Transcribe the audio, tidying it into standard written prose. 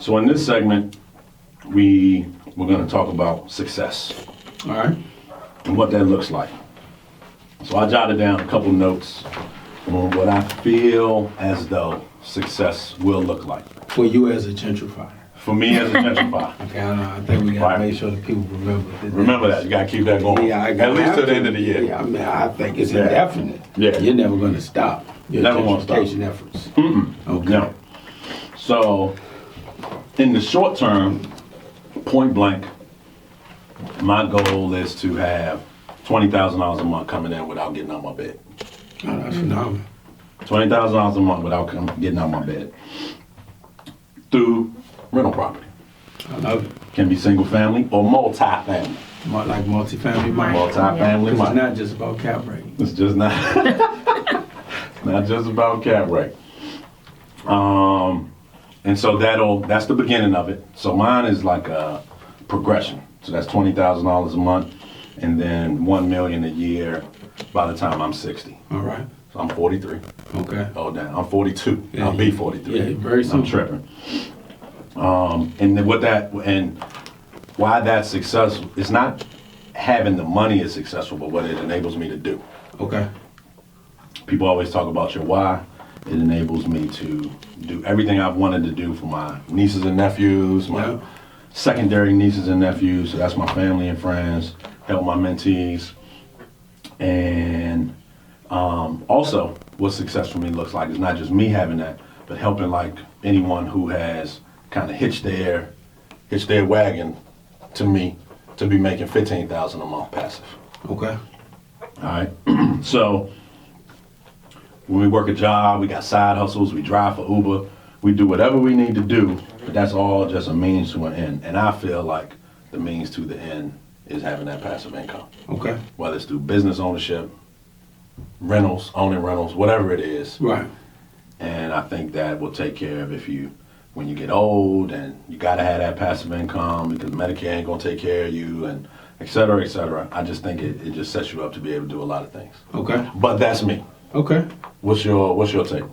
So in this segment, we're going to talk about success. All right. And what that looks like. So I jotted down a couple notes on what I feel as though success will look like. For you as a gentrifier. For me as a gentrifier. Okay, I think we got to make sure that people remember. Remember that. You got to keep that going. Yeah, at least to the end of the year. Yeah, I mean, I think it's indefinite. Yeah. You're never going to stop your Never gonna stop. gentrification efforts. Okay. No. So, in the short term, point blank, my goal is to have $20,000 a month coming in without getting out my bed. Oh, that's phenomenal. $20,000 a month without getting out my bed. Through rental property. I love it. Can be single family or multi-family. More like multifamily money. Multi-family It's money. not just about cap rate. It's just not, not just about cap rate. And so that's the beginning of it. So mine is like a progression. So that's $20,000 a month, and then $1 million a year by the time I'm 60. All right. So I'm 43. Okay. Oh damn, I'm 42. Yeah, I'll be 43. Yeah, very I'm simple. tripping. And then why that's successful, it's not having the money is successful, but what it enables me to do. Okay. People always talk about your why. It enables me to do everything I've wanted to do for my nieces and nephews, my secondary nieces and nephews, so that's my family and friends, help my mentees. And also, what success for me looks like is not just me having that, but helping like anyone who has kind of hitched their wagon to me to be making $15,000 a month passive. Okay. All right. So when we work a job, we got side hustles, we drive for Uber, we do whatever we need to do, but that's all just a means to an end. And I feel like the means to the end is having that passive income. Okay. Whether it's through business ownership, rentals, owning rentals, whatever it is. Right. And I think that will take care of when you get old and you gotta have that passive income because Medicare ain't gonna take care of you and et cetera, et cetera. I just think it just sets you up to be able to do a lot of things. Okay. But that's me. Okay. What's your take?